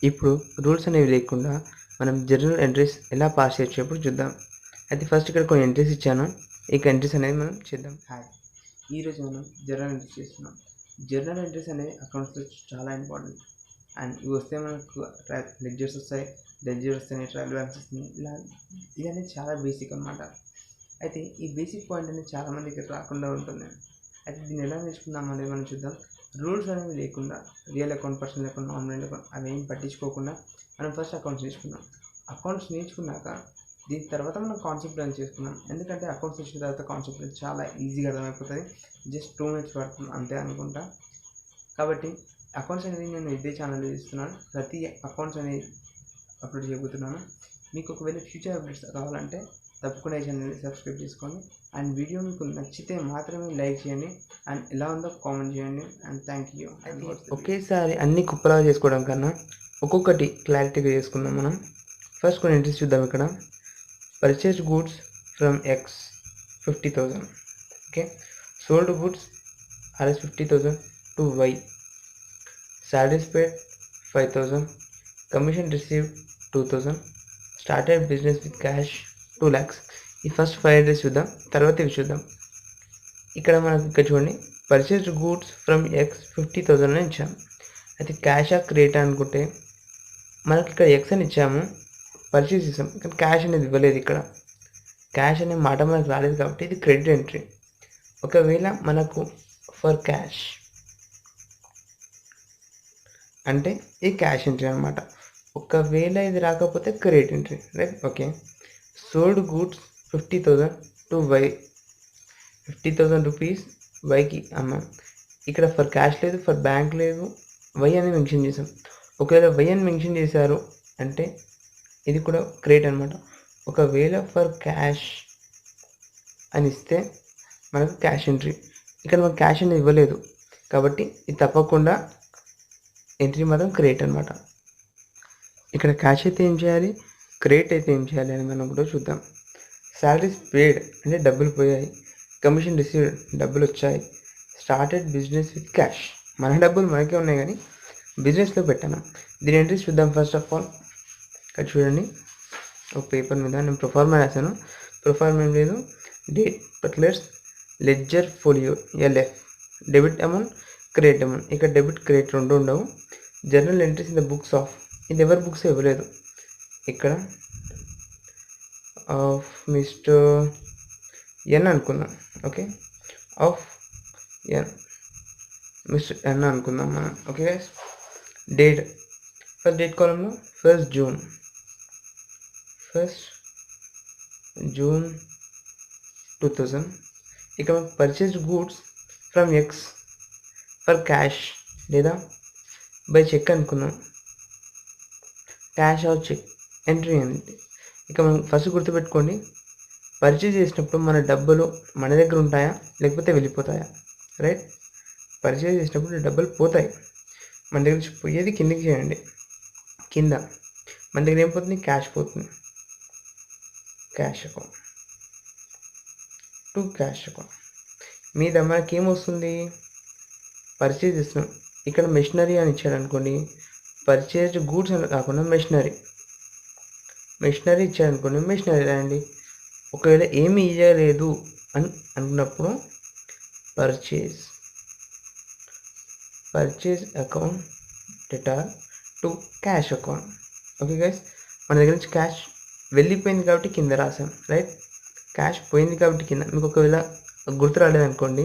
ఇప్పుడు రూల్స్ అనేవి లేకుండా మనం జర్నల్ ఎంట్రీస్ ఎలా పాస్ చేయొచ్చో ఇప్పుడు చూద్దాం. అయితే ఫస్ట్ ఇక్కడ కొన్ని ఎంట్రీస్ ఇచ్చాను. ఇక ఎంట్రీస్ అనేది మనం చేద్దాం. ఈరోజు మనం జర్నల్ ఎంట్రీస్ చేస్తున్నాం. జర్నల్ ఎంట్రీస్ అనేవి అకౌంట్స్లో చాలా ఇంపార్టెంట్. అండ్ ఇవి వస్తే మనకు లెడ్జర్స్ వస్తాయి, వస్తాయి, ట్రయల్ బ్యాలెన్స్ వస్తుంది. ఇలా ఇది అనేది చాలా బేసిక్ అనమాట. అయితే ఈ బేసిక్ పాయింట్ అనేది చాలామందికి రాకుండా ఉంటుంది. అయితే దీన్ని ఎలా నేర్చుకుందాం అనేది మనం చూద్దాం. రూల్స్ అనేవి లేకుండా real account, personal account, nominal account అవి ఏం పట్టించుకోకుండా మనం ఫస్ట్ అకౌంట్స్ నేర్చుకున్నాం. అకౌంట్స్ నేర్చుకున్నాక దీని తర్వాత మనం కాన్సెప్ట్ లెర్న్ చేసుకున్నాం. ఎందుకంటే అకౌంట్స్ వచ్చిన తర్వాత కాన్సెప్ట్ చాలా ఈజీగా అర్థమైపోతుంది. జస్ట్ 2 minutes పడుతుంది అంతే అనుకుంటా. కాబట్టి అకౌంట్స్ అనేది నేను ఇదే ఛానల్లో ఇస్తున్నాను. ప్రతి అకౌంట్స్ అనేది అప్లోడ్ చేయబోతున్నాను. మీకు ఒకవేళ ఫ్యూచర్ అప్డేట్స్ కావాలంటే తప్పకుండా ఈ ఛానల్ని సబ్స్క్రైబ్ చేసుకోండి. అండ్ వీడియో మీకు నచ్చితే మాత్రమే లైక్ చేయండి. అండ్ ఎలా ఉందో కామెంట్ చేయండి. And thank you. ఒకేసారి అన్ని కుప్పలాగా చేసుకోవడం కన్నా ఒక్కొక్కటి క్లారిటీగా చేసుకుందాం మనం. ఫస్ట్ కొన్ని ఎంట్రీస్ చూద్దాం. ఇక్కడ purchased goods from X 50,000. Okay. Sold goods RS 50,000 to Y. Salaries paid 5,000. Commission received 2,000. Started business with cash 2 lakhs. ఈ ఫస్ట్ 5 ఎంట్రీస్ చూద్దాం, తర్వాత ఇవి చూద్దాం. ఇక్కడ మనకు ఇక్కడ చూడండి, పర్చేస్డ్ గూడ్స్ ఫ్రమ్ ఎక్స్ 50,000 అని ఇచ్చాము. అయితే క్యాష్ ఆ క్రెడిట్ అనుకుంటే మనకి ఇక్కడ ఎక్స్ అని ఇచ్చాము, పర్చేస్ చేసాం, కానీ క్యాష్ అనేది ఇవ్వలేదు. ఇక్కడ క్యాష్ అనే మాట మనకు రాలేదు కాబట్టి ఇది క్రెడిట్ ఎంట్రీ. ఒకవేళ మనకు ఫర్ క్యాష్ అంటే ఇది క్యాష్ ఎంట్రీ అనమాట. ఒకవేళ ఇది రాకపోతే credit entry, right? Okay. Sold goods 50,000 to Y. 50,000 rupees వైకి అమ్మాం. ఇక్కడ ఫర్ క్యాష్ లేదు, ఫర్ బ్యాంక్ లేదు, వై అని మెన్షన్ చేసాం. ఒకవేళ వై అని మెన్షన్ చేశారు అంటే ఇది కూడా క్రెడిట్ అనమాట. ఒకవేళ ఫర్ క్యాష్ అని ఇస్తే మనకు క్యాష్ ఎంట్రీ. ఇక్కడ మనకు క్యాష్ అనేది ఇవ్వలేదు కాబట్టి ఇది తప్పకుండా ఎంట్రీ మాత్రం క్రెడిట్ అనమాట. ఇక్కడ క్యాష్ అయితే ఏం చేయాలి, క్రెడిట్ అయితే ఏం చేయాలి అని మనం కూడా చూద్దాం. శాలరీస్ పేడ్ అంటే డబ్బులు పోయాయి. కమిషన్ రిసీవ్డ్ డబ్బులు వచ్చాయి. స్టార్టెడ్ బిజినెస్ విత్ క్యాష్, మన డబ్బులు మనకే ఉన్నాయి కానీ బిజినెస్లో పెట్టాను. దీని ఎంట్రీస్ చూద్దాం. ఫస్ట్ ఆఫ్ ఆల్ ఇక్కడ చూడండి, ఒక పేపర్ మీద నేను ప్రొఫార్మా రాశాను. ప్రొఫార్మా ఏం లేదు, date, particulars, ledger folio LF, debit amount, credit amount. ఇక్కడ డెబిట్ క్రెడిట్ రెండు ఉండవు. Journal entries in the books of, ఇది ఎవరి బుక్స్ ఇవ్వలేదు. ఇక్కడ ఆఫ్ మిస్టర్ ఎన్ అనుకుందాం. Okay, of N, mister N అనుకుందాం మనం. Okay guys. Date, first date కాలంలో 1st June, 1st June 2000. ఇక purchased goods from X for cash లేదా బై చెక్ అనుకున్నాం. క్యాష్ ఆర్ చెక్ ఎంట్రీ అనేది. ఇక మనం ఫస్ట్ గుర్తుపెట్టుకోండి, పర్చేజ్ చేసినప్పుడు మన డబ్బులు మన దగ్గర ఉంటాయా లేకపోతే వెళ్ళిపోతాయా, రైట్? పర్చేజ్ చేసినప్పుడు డబ్బులు పోతాయి, మన దగ్గర నుంచి పోయేది కిందకి చేయండి. కింద మన దగ్గర ఏం పోతుంది, క్యాష్ పోతుంది. Cash account to cash account మీద మనకి ఏమొస్తుంది, పర్చేజ్ చేస్తున్నాం. ఇక్కడ మెషినరీ అని ఇచ్చాడు అనుకోండి, పర్చేజ్డ్ గూడ్స్ అని కాకుండా మెషినరీ ఇచ్చాడు అనుకోండి, మెషినరీ రాయండి. ఒకవేళ ఏమి ఇవ్వలేదు అని అనుకున్నప్పుడు purchase account data to cash account. Okay guys, మన దగ్గర నుంచి క్యాష్ వెళ్ళిపోయింది కాబట్టి కింద రాసాం, రైట్? క్యాష్ పోయింది కాబట్టి కింద. మీకు ఒకవేళ గుర్తు రాలేదనుకోండి,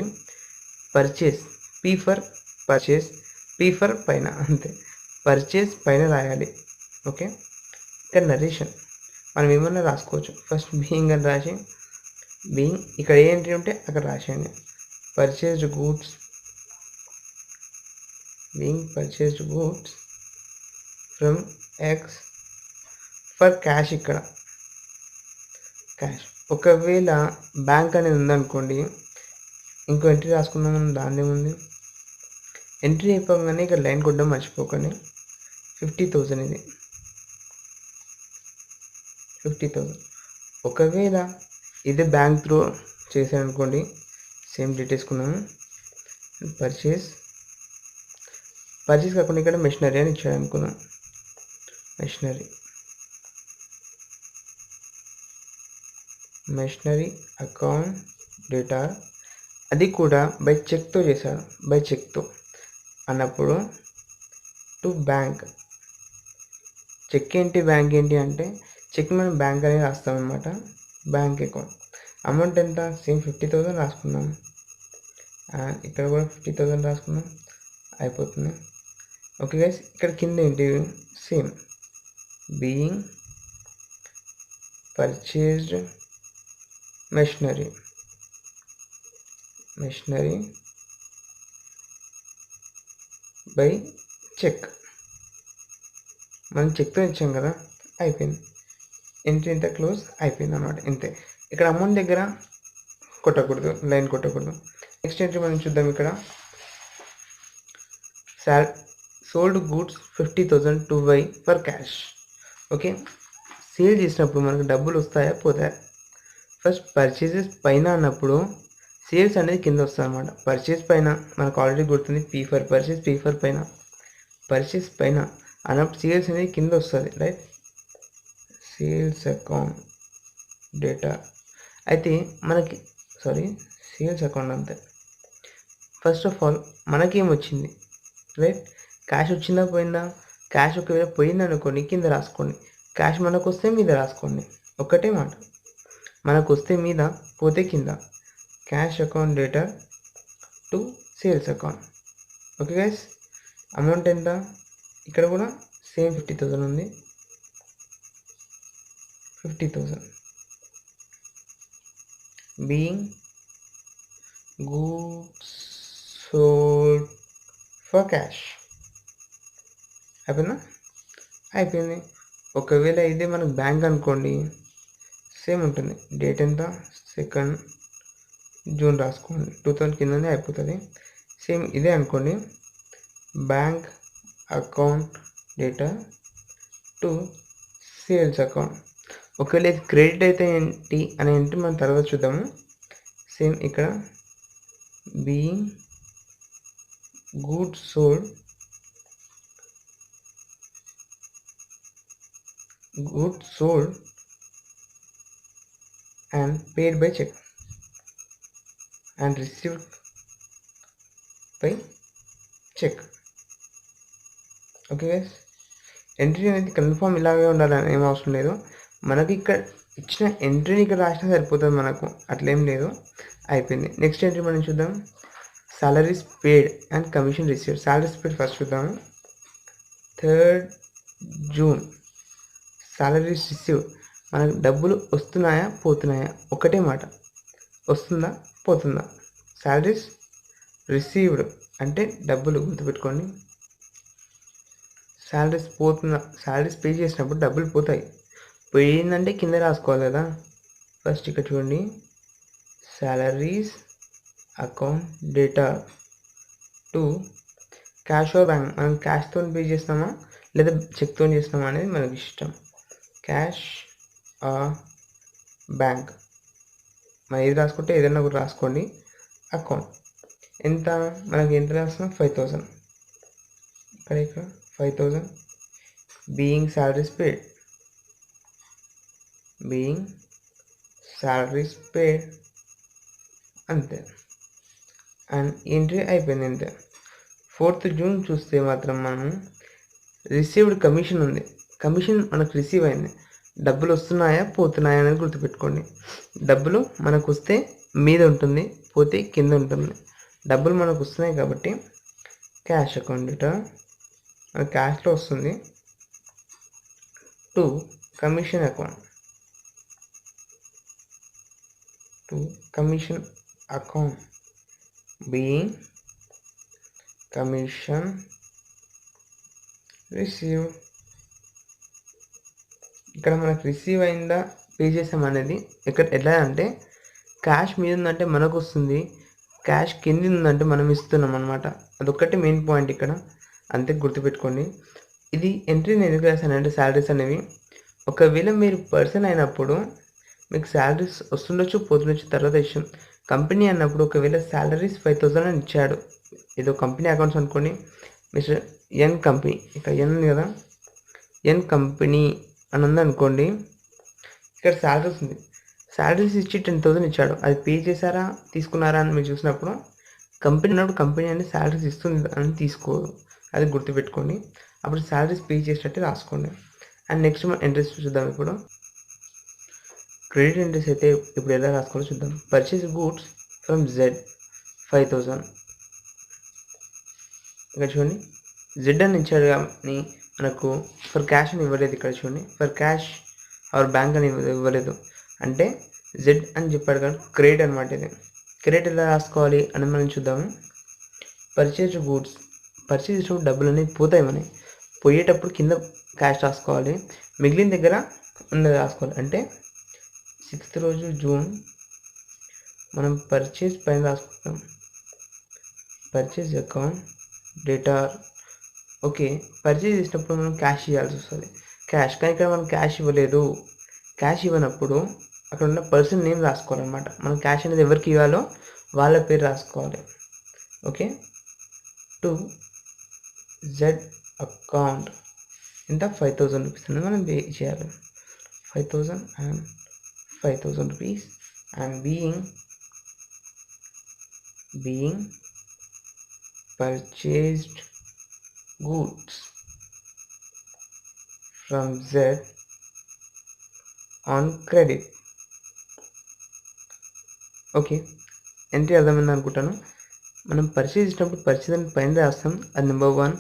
purchase, P for purchase, P for పైన, అంతే. పర్చేజ్ పైన రాయాలి. ఓకే. ఇక్కడ నరేషన్ మనం ఏమన్నా రాసుకోవచ్చు. ఫస్ట్ బీయింగ్ అని రాసి, బీయింగ్ ఇక్కడ ఏ ఎంట్రీ ఉంటే అక్కడ రాసేయండి. Purchased goods, being purchased goods from X for cash. ఇక్కడ క్యాష్. ఒకవేళ బ్యాంక్ అనేది ఉందనుకోండి, ఇంకో ఎంట్రీ రాసుకుందాం మనం. దాని ఉంది ఎంట్రీ అయిపోగానే ఇక్కడ లైన్ కొట్టడం మర్చిపోకండి. 50,000 ఇది 50,000. ఒకవేళ ఇదే బ్యాంక్ త్రూ చేశారనుకోండి, సేమ్ డేట్ వేసుకున్నాము. పర్చేస్ కాకుండా ఇక్కడ మెషినరీ అని ఇచ్చాడు అనుకున్నాం. మెషినరీ అకౌంట్ డేటా, అది కూడా బై చెక్తో చేశారు. బై చెక్తో అన్నప్పుడు టు బ్యాంక్. చెక్ ఏంటి, బ్యాంక్ ఏంటి అంటే చెక్ మనం బ్యాంక్ అనేది రాస్తాం అనమాట. బ్యాంక్ అకౌంట్ అమౌంట్ ఎంత, సేమ్ 50,000 రాసుకున్నాం. అండ్ ఇక్కడ కూడా 50,000 రాసుకున్నాం, అయిపోతుంది. ఓకే గైస్, ఇక్కడ కింద ఏంటి, same being purchased machinery by cheque. మనం చెక్తో ఇచ్చాం కదా, అయిపోయింది. ఎంట్రీ ఇంత క్లోజ్ అయిపోయింది అన్నమాట, ఇంతే. ఇక్కడ అమౌంట్ దగ్గర కొట్టకూడదు, లైన్ కొట్టకూడదు. నెక్స్ట్ ఎంట్రీ మనం చూద్దాం. ఇక్కడ sold goods 50,000 to buy for cash. Okay, sale చేసినప్పుడు మనకు డబ్బులు వస్తాయా పోతాయా? ఫస్ట్ పర్చేజెస్ పైన అన్నప్పుడు సేల్స్ అనేది కింద వస్తుంది అనమాట. పర్చేస్ పైన మనకు ఆల్రెడీ గుర్తుంది, P for purchase, P for పైన, పర్చేస్ పైన అన్నప్పుడు సేల్స్ అనేది కింద వస్తుంది, రైట్. సేల్స్ అకౌంట్ డేటా అయితే మనకి సేల్స్ అకౌంట్ అంతే. ఫస్ట్ ఆఫ్ ఆల్ మనకేమొచ్చింది, రైట్, క్యాష్ వచ్చిందా పోయిందా? క్యాష్ ఒకవేళ పోయింది అనుకోండి కింద రాసుకోండి, క్యాష్ మనకు వస్తే మీద రాసుకోండి, ఒక్కటే మాట. మనకు వస్తే మీద, పోతే కింద. Cash account data to sales account. Okay guys, amount ఎంత, ఇక్కడ కూడా సేమ్ 50,000 ఉంది. 50,000 being goods sold for cash. అయిపోయింది. ఒకవేళ ఇదే మనకు బ్యాంక్ అనుకోండి, సేమ్ ఉంటుంది. డేట్ ఎంత, 2 జూన్ రాసుకోండి, 2000 కిందనే అయిపోతుంది. సేమ్ ఇదే అనుకోండి, bank account data to sales account. ఒకవేళ ఇది క్రెడిట్ అయితే ఏంటి అని ఏంటి మనం తర్వాత చూద్దాము. సేమ్ ఇక్కడ being goods sold and paid by check and received by check. Okay guys, entry అనేది కన్ఫర్మ్ ఇలాగే ఉండాలని ఏం అవసరం లేదు. మనకి ఇక్కడ ఇచ్చిన ఎంట్రీని ఇక్కడ రాసినా సరిపోతుంది, మనకు అట్లేం లేదు. అయిపోయింది. నెక్స్ట్ ఎంట్రీ మనం చూద్దాం. Salaries paid and commission received. Salaries paid first చూద్దాము. 3rd June salaries received. మనకు డబ్బులు వస్తున్నాయా పోతున్నాయా? ఒకటే మాట, వస్తుందా పోతుందా. సాలరీస్ రిసీవ్డ్ అంటే డబ్బులు, గుర్తుపెట్టుకోండి. సాలరీస్ పే చేసినప్పుడు డబ్బులు పోతాయి. పోయిందంటే కింద రాసుకోవాలి కదా. ఫస్ట్ ఇక్కడ చూడండి, salaries account data to cash or bank. మనం క్యాష్తో పే చేస్తామా లేదా చెక్తో చేస్తామా అనేది మనకి ఇష్టం. క్యాష్ బ్యాంక్, మనం ఏది రాసుకుంటే ఏదైనా ఒకటి రాసుకోండి. అకౌంట్ ఎంత, మనకి ఎంత రాస్తున్నాం, 5,000. ఇక్కడ 5,000 బీయింగ్ సాలరీస్ పేడ్ అంతే. అండ్ ఎంట్రీ అయిపోయింది అంతే. 4th జూన్ చూస్తే మాత్రం మనం రిసీవ్డ్ కమిషన్ ఉంది. కమిషన్ మనకు రిసీవ్ అయింది. డబ్బులు వస్తున్నాయా పోతున్నాయా అనేది గుర్తుపెట్టుకోండి. డబ్బులు మనకు వస్తే మీద ఉంటుంది, పోతే కింద ఉంటుంది. డబ్బులు మనకు వస్తున్నాయి కాబట్టి క్యాష్ అకౌంట్ డేటా మన క్యాష్లో వస్తుంది. To commission account being commission receive. ఇక్కడ మనకు రిసీవ్ అయిందా పే చేసాం అనేది ఇక్కడ ఎలా అంటే, క్యాష్ మీద ఉందంటే మనకు వస్తుంది, క్యాష్ కింద ఉందంటే మనం ఇస్తున్నాం అనమాట. అదొక్కటి మెయిన్ పాయింట్ ఇక్కడ, అంతే గుర్తుపెట్టుకోండి. ఇది ఎంట్రీని ఎందుకు రాశానంటే, శాలరీస్ అనేవి ఒకవేళ మీరు పర్సన్ అయినప్పుడు మీకు శాలరీస్ వస్తుండొచ్చు పోతుండొచ్చు, తర్వాత విషయం. కంపెనీ అన్నప్పుడు ఒకవేళ శాలరీస్ 5,000 అని ఇచ్చాడు, ఏదో కంపెనీ అకౌంట్స్ అనుకోండి, మిస్టర్ ఎన్ కంపెనీ, ఇక్కడ ఎన్ ఉంది కదా, ఎన్ కంపెనీ అని ఉందనుకోండి, ఇక్కడ శాలరీస్ ఉంది. శాలరీస్ ఇచ్చి 10,000 ఇచ్చాడు. అది పే చేశారా తీసుకున్నారా అని మీరు చూసినప్పుడు కంపెనీ ఉన్నప్పుడు కంపెనీ అనేది శాలరీస్ ఇస్తుంది అని తీసుకోదు, అది గుర్తుపెట్టుకోండి. అప్పుడు శాలరీస్ పే చేసినట్టు రాసుకోండి. అండ్ నెక్స్ట్ మనం ఇంట్రెస్ట్ చూద్దాం. ఇప్పుడు క్రెడిట్ ఇంట్రెస్ట్ అయితే ఇప్పుడు ఎలా రాసుకోవాలో చూద్దాం. Purchase goods from Z 5,000. ఇక్కడ చూడండి జెడ్ అని ఇచ్చాడు కానీ మనకు ఫర్ క్యాష్ అని ఇవ్వలేదు. ఇక్కడ చూడండి ఫర్ క్యాష్ ఆర్ బ్యాంక్ అని ఇవ్వలేదు, అంటే జెడ్ అని చెప్పాడు కానీ క్రెడిట్ అనమాట. ఇది క్రెడిట్ ఎలా రాసుకోవాలి అని మనం చూద్దాము. పర్చేజ్ గూడ్స్, పర్చేజ్ చేసినప్పుడు డబ్బులు అనేవి పోతాయి, మనకి పోయేటప్పుడు కింద క్యాష్ రాసుకోవాలి, మిగిలిన దగ్గర ఉన్నది రాసుకోవాలి. అంటే 6th రోజు జూన్ మనం పర్చేజ్ పైన రాసుకుంటాం, purchase account data. Okay, purchase చేసినప్పుడు మనం క్యాష్ ఇవ్వాల్సి వస్తుంది, క్యాష్. కానీ ఇక్కడ మనం క్యాష్ ఇవ్వలేదు. క్యాష్ ఇవ్వనప్పుడు అక్కడ ఉన్న పర్సన్ నేమ్ రాసుకోవాలన్నమాట. మనం క్యాష్ అనేది ఎవరికి ఇవ్వాలో వాళ్ళ పేరు రాసుకోవాలి. ఓకే, టు జెడ్ అకౌంట్ ఎంత 5,000 రూపీస్ అనేది మనం పే చేయాలి. 5,000 rupees and being purchased goods from Z on credit. Okay, entry అర్థమైంది అనుకుంటాను. మనం పర్చేజ్ చేసినప్పుడు పర్చేజ్ అని పైన రాస్తాం, అది నెంబర్ 1.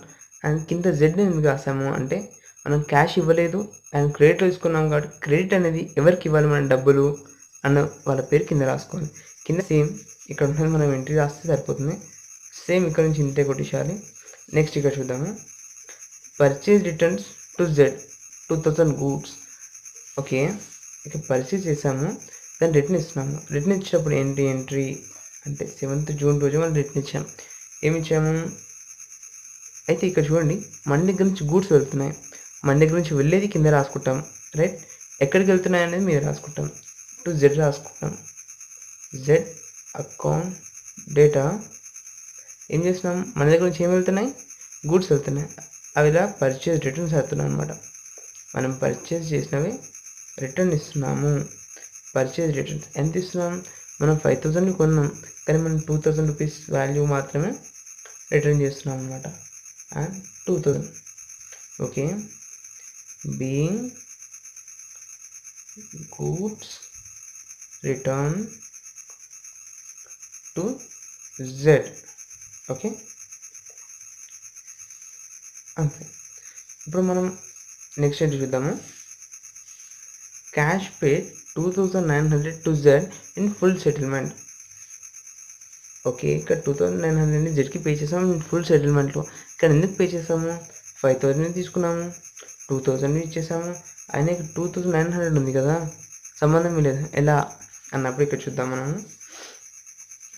అండ్ కింద జెడ్ ఎందుకు రాస్తాము అంటే మనం క్యాష్ ఇవ్వలేదు అండ్ క్రెడిట్ తీసుకున్నాం కాబట్టి క్రెడిట్ అనేది ఎవరికి ఇవ్వాలి మన డబ్బులు అన్న వాళ్ళ పేరు కింద రాసుకోవాలి. కింద సేమ్ ఇక్కడ ఉన్నది మనం ఎంట్రీ రాస్తే సరిపోతుంది. సేమ్ ఇక్కడ నుంచి ఇంతే కొట్టేసాలి. నెక్స్ట్ ఇక్కడ చూద్దాము. Purchase returns to Z 2,000 goods. Okay, ఇక్కడ పర్చేజ్ చేసాము, దాన్ని రిటర్న్ ఇస్తున్నాము. రిటర్న్ ఇచ్చినప్పుడు ఎంట్రీ అంటే 7th జూన్ రోజు మనం రిటర్న్ ఇచ్చాము. ఏమి ఇచ్చాము అయితే ఇక్కడ చూడండి, మన దగ్గర నుంచి గూడ్స్ వెళ్తున్నాయి, మన దగ్గర నుంచి వెళ్ళేది కింద రాసుకుంటాం, రైట్. ఎక్కడికి వెళ్తున్నాయి అనేది మీరు రాసుకుంటాం, టు జెడ్ రాసుకుంటాం. జెడ్ అకౌంట్ డేటా ఏం చేస్తున్నాం, మన దగ్గర నుంచి ఏం వెళ్తున్నాయి, గూడ్స్ వెళ్తున్నాయి. అవి ఇలా పర్చేజ్ రిటర్న్స్ వెళ్తున్నాయి అనమాట. మనం పర్చేజ్ చేసినవి రిటర్న్ ఇస్తున్నాము. పర్చేజ్ రిటర్న్స్ ఎంత ఇస్తున్నాం, మనం 5,000 కొన్నాం కానీ మనం 2,000 రూపీస్ వాల్యూ మాత్రమే రిటర్న్ చేస్తున్నాం అనమాట. And 2,000. Okay, being goods return to Z. Okay, అంతే. ఇప్పుడు మనం నెక్స్ట్ ఏంటి చూద్దాము. Cash paid 2,900 to Z in full settlement. Okay, ఇక్కడ 2,900 జెడ్కి పే చేసాము ఇన్ ఫుల్ సెటిల్మెంట్లో. ఇక్కడ ఎందుకు పే చేసాము, 5,000 తీసుకున్నాము, 2,000 ఇచ్చేసాము, అయినా ఇక్కడ 2,900 ఉంది కదా, సంబంధం లేదు. ఎలా అన్నప్పుడు ఇక్కడ చూద్దాం.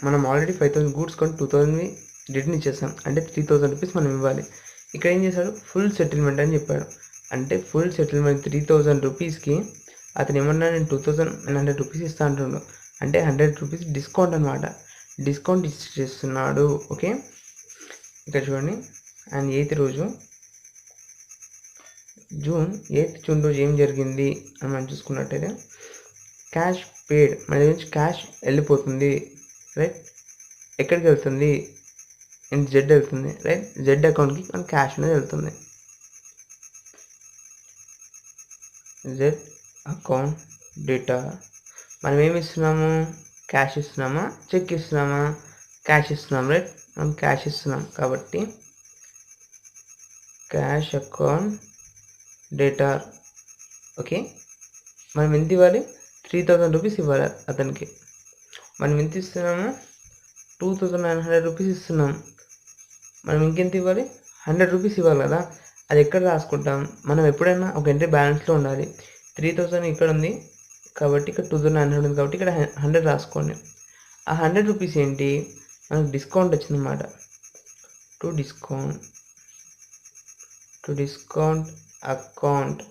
మనం ఆల్రెడీ 5,000 గూడ్స్ కొని 2,000 రిటర్న్ ఇచ్చేసాం, అంటే 3,000 రూపీస్ మనం ఇవ్వాలి. ఇక్కడ ఏం చేశాడు, ఫుల్ సెటిల్మెంట్ అని చెప్పాడు. అంటే ఫుల్ సెటిల్మెంట్ 3,000 రూపీస్కి అతను ఏమన్నా నేను 2,900 రూపీస్ ఇస్తా అంటుండు, అంటే 100 రూపీస్ డిస్కౌంట్ అనమాట. డిస్కౌంట్ ఇచ్చేస్తున్నాడు. ఓకే, ఇక్కడ చూడండి. అండ్ 8th రోజు జూన్ రోజు ఏం జరిగింది అని మనం చూసుకున్నట్టయితే క్యాష్ పేడ్, మన దగ్గర నుంచి క్యాష్ వెళ్ళిపోతుంది, రైట్. ఎక్కడికి వెళ్తుంది, జెడ్ వెళ్తుంది, రైట్. జెడ్ అకౌంట్కి మన క్యాష్ అనేది వెళ్తుంది. జెడ్ అకౌంట్ డేటా మనం ఏమి ఇస్తున్నాము, క్యాష్ ఇస్తున్నామా, చెక్ ఇస్తున్నామా, క్యాష్ ఇస్తున్నాం, రైట్. మనం క్యాష్ ఇస్తున్నాం కాబట్టి క్యాష్ అకౌంట్ డేటా. ఓకే, మనం ఎంత ఇవ్వాలి, 3,000 రూపీస్ ఇవ్వాలి అతనికి. మనం ఎంత ఇస్తున్నాము, 2,900 రూపీస్ ఇస్తున్నాం. మనం ఇంకెంత ఇవ్వాలి, 100 రూపీస్ ఇవ్వాలి కదా. అది ఎక్కడ రాసుకుంటాం, మనం ఎప్పుడైనా ఒక ఎంట్రీ బ్యాలెన్స్లో ఉండాలి. 3,000 ఇక్కడ ఉంది కాబట్టి ఇక్కడ 2,900 ఉంది కాబట్టి ఇక్కడ 100 రాసుకోండి. ఆ 100 రూపీస్ ఏంటి, మనకు డిస్కౌంట్ వచ్చిందన్నమాట. To discount account.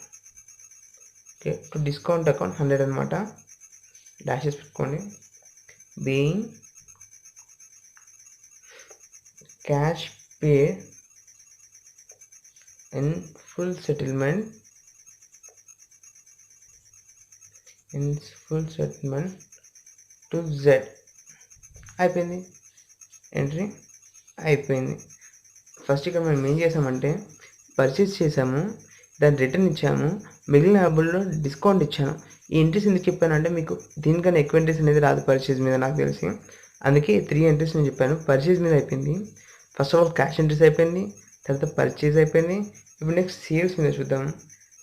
Okay, to discount account 100 అనమాట. డాషెస్ పెట్టుకోండి. Being cash pay in full settlement in full settlement to Z అయిపోయింది, ఎంట్రీ అయిపోయింది. ఫస్ట్ ఇక్కడ మనం ఏం చేసామంటే పర్చేస్ చేసాము, దాన్ని రిటర్న్ ఇచ్చాము, మిగిలిన డబ్బుల్లో డిస్కౌంట్ ఇచ్చాను. ఈ ఎంట్రీస్ ఎందుకు చెప్పానంటే మీకు దీనికన్నా ఎక్కువ ఎంట్రీస్ అనేది రాదు పర్చేస్ మీద నాకు తెలిసి, అందుకే 3 ఎంట్రీస్ నేను చెప్పాను. పర్చేస్ మీద అయిపోయింది. First of all cash entries అయిపోయింది, తర్వాత పర్చేస్ అయిపోయింది. ఇప్పుడు నెక్స్ట్ సేల్స్ మీద చూద్దాం.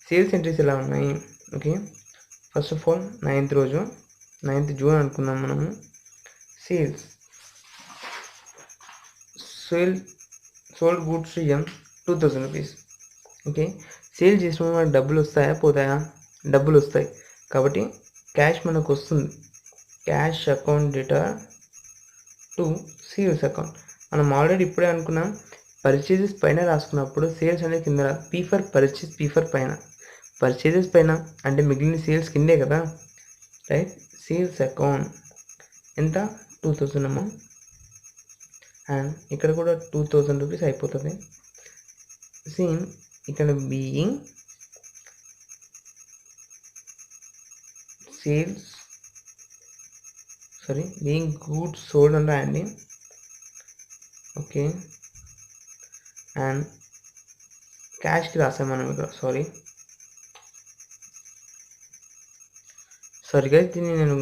సేల్స్ ఎంట్రీస్ ఎలా ఉన్నాయి. Okay, first of all 9th రోజు 9th జూన్ అనుకున్నాం మనము. Sales sold goods to M 2000 rupees. Okay, sale చేసినప్పుడు మనకు డబ్బులు వస్తాయా పోతాయా? డబ్బులు వస్తాయి, కాబట్టి క్యాష్ మనకు వస్తుంది. Cash account data to sales account. మనం ఆల్రెడీ ఇప్పుడే అనుకున్నాం పర్చేజెస్ పైన రాసుకున్నప్పుడు సేల్స్ అనేది కింద P for purchase, P for పైన, పర్చేజెస్ పైన అంటే మిగిలిన సేల్స్ కిందే కదా, రైట్. సేల్స్ అకౌంట్ ఎంత 2000 అమౌంట్, అండ్ ఇక్కడ కూడా 2000 రూపీస్ అయిపోతుంది. సేమ్ ఇక్కడ being sales being goods sold అని రాయండి. ఓకే, అండ్ క్యాష్కి రాసాం మనం ఇక్కడ. సారీ గైస్, దీన్ని నేను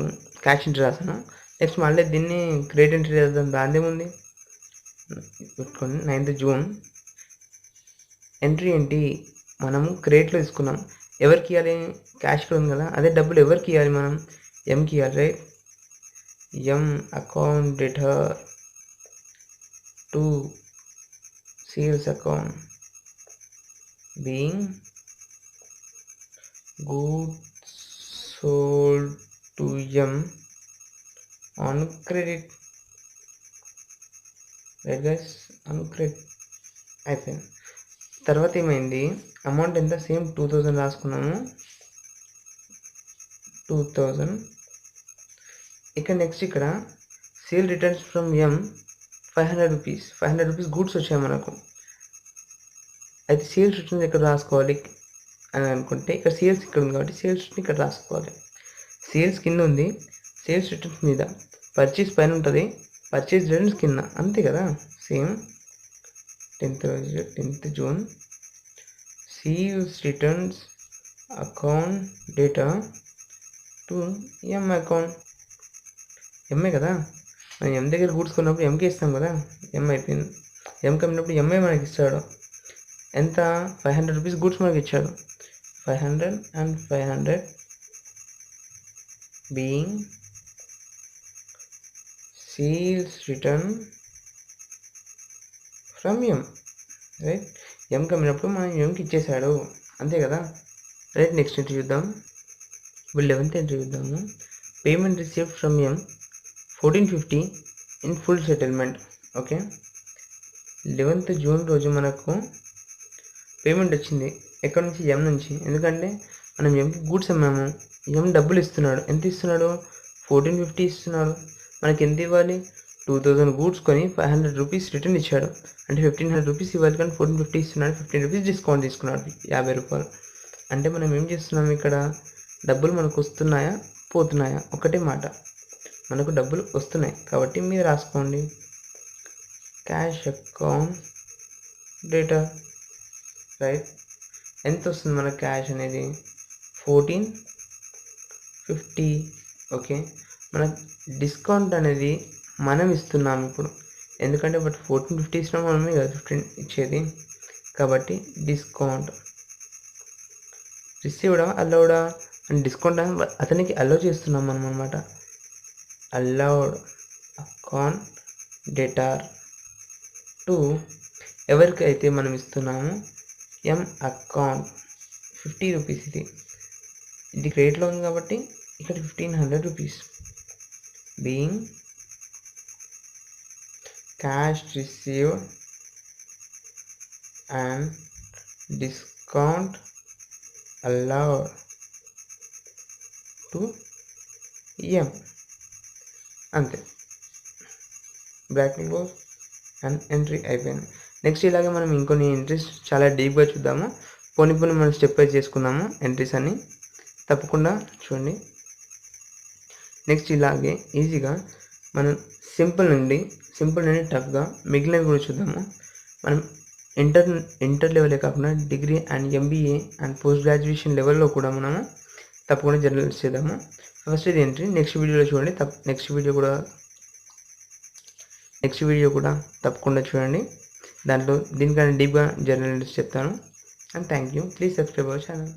క్యాష్ ఎంట్రీ రాసాను. నెక్స్ట్ మళ్ళీ దీన్ని క్రెడిట్ ఎంట్రీ చేద్దాం. దాని ఉంది పెట్టుకోండి. 9th జూన్ ఎంట్రీ ఏంటి, మనము క్రెడిట్లో తీసుకున్నాం. ఎవరికి ఇవ్వాలి? క్యాష్ కూడా ఉంది కదా, అదే డబ్బులు ఎవరికి ఇవ్వాలి? మనం ఎంకి ఇవ్వాలి, right. M account data to sales account being goods sold to M on credit, right guys, on credit అయిపోయింది. తర్వాత ఏమైంది, అమౌంట్ ఎంత? సేమ్ 2000 రాసుకున్నాము, 2000. ఇక్కడ నెక్స్ట్ ఇక్కడ sale returns from M 500 rupees. 500 rupees goods వచ్చాయి మనకు. అయితే సేల్స్ రిటర్న్స్ ఎక్కడ రాసుకోవాలి అని అనుకుంటే, ఇక్కడ సేల్స్ ఇక్కడ ఉంది కాబట్టి సేల్స్ రిటర్న్ ఇక్కడ రాసుకోవాలి. సేల్స్ కింద ఉంది, సేల్స్ రిటర్న్స్ మీద, పర్చేస్ పైన ఉంటుంది, పర్చేస్ రిటర్న్స్ కింద, అంతే కదా. Same 10th June sales returns account data to M account. MA కదా, మనం ఎం దగ్గర గూడ్స్ కొన్నప్పుడు ఎంకే ఇస్తాం కదా, ఎం అయిపోయింది. ఎం కమ్మినప్పుడు ఎంఏ మనకి ఇస్తాడు. ఎంత? 500 రూపీస్ గూడ్స్ మనకి ఇచ్చాడు. 500 and 500 being sales return from M, right. M కమ్మినప్పుడు మనం ఎంకి ఇచ్చేసాడు, అంతే కదా, రైట్. నెక్స్ట్ ఎంట్రీ చూద్దాం. ఇప్పుడు 11th ఎంట్రీ చూద్దాము. Payment received from M 1450 in full settlement. Okay, 11th June రోజు మనకు పేమెంట్ వచ్చింది. ఎక్కడి నుంచి? ఎం నుంచి. ఎందుకంటే మనం ఎంకి గూడ్స్ అమ్మాము, ఎం డబ్బులు ఇస్తున్నాడు. ఎంత ఇస్తున్నాడు? 1450 ఇస్తున్నాడు. మనకి ఎంత ఇవ్వాలి? 2000 గూడ్స్ కొని 500 రూపీస్ రిటర్న్ ఇచ్చాడు, అంటే 1500 రూపీస్ ఇవ్వాలి, కానీ 1450 ఇస్తున్నాడు. 15 రూపీస్ డిస్కౌంట్ తీసుకున్నాడు, 50 రూపాయలు. అంటే మనం ఏం చేస్తున్నాం ఇక్కడ? డబ్బులు మనకు వస్తున్నాయా పోతున్నాయా? ఒకటే మాట, మనకు డబ్బులు వస్తున్నాయి కాబట్టి మీరు రాసుకోండి. Cash account data, right. ఎంత వస్తుంది మనకు క్యాష్ అనేది? 1450. ఓకే, మన డిస్కౌంట్ అనేది మనం ఇస్తున్నాము ఇప్పుడు, ఎందుకంటే బట్ 1450 ఇచ్చినా మనమే కదా 15 ఇచ్చేది, కాబట్టి డిస్కౌంట్. రిసీవ్డా అలౌడా అండ్ డిస్కౌంట్ అతనికి అలౌ చేస్తున్నాం మనం అనమాట. అలౌడ్ అకౌంట్ డేటా టు ఎవరికైతే మనం ఇస్తున్నాము ఎం అకౌంట్ 50 రూపీస్. ఇది క్రెడిట్లో ఉంది కాబట్టి ఇక్కడ 1500 rupees being cash received and discount allowed to ఎం, అంతే. బ్రాకెట్ క్లోజ్ అండ్ ఎంట్రీ అయిపోయింది. నెక్స్ట్ ఇలాగే మనం ఇంకొన్ని ఎంట్రీస్ చాలా డీప్గా చూద్దాము. కొన్ని మనం స్టెప్ వైజ్ చేసుకుందాము ఎంట్రీస్ అని, తప్పకుండా చూడండి. నెక్స్ట్ ఇలాగే ఈజీగా మనం సింపుల్ నుండి టఫ్గా మిగిలినవి కూడా చూద్దాము. మనం ఇంటర్ లెవెలే కాకుండా degree and MBA and post graduation లెవెల్లో కూడా మనము తప్పకుండా జనరల్ చేద్దాము. ఫస్ట్ ఇది ఎంట్రీ, నెక్స్ట్ వీడియోలో చూడండి. నెక్స్ట్ వీడియో కూడా తప్పకుండా చూడండి. దాంట్లో దీనికన్నా డీప్గా జనరల్ ఎంట్రీస్ చెప్తాను. And thank you. Please subscribe our channel.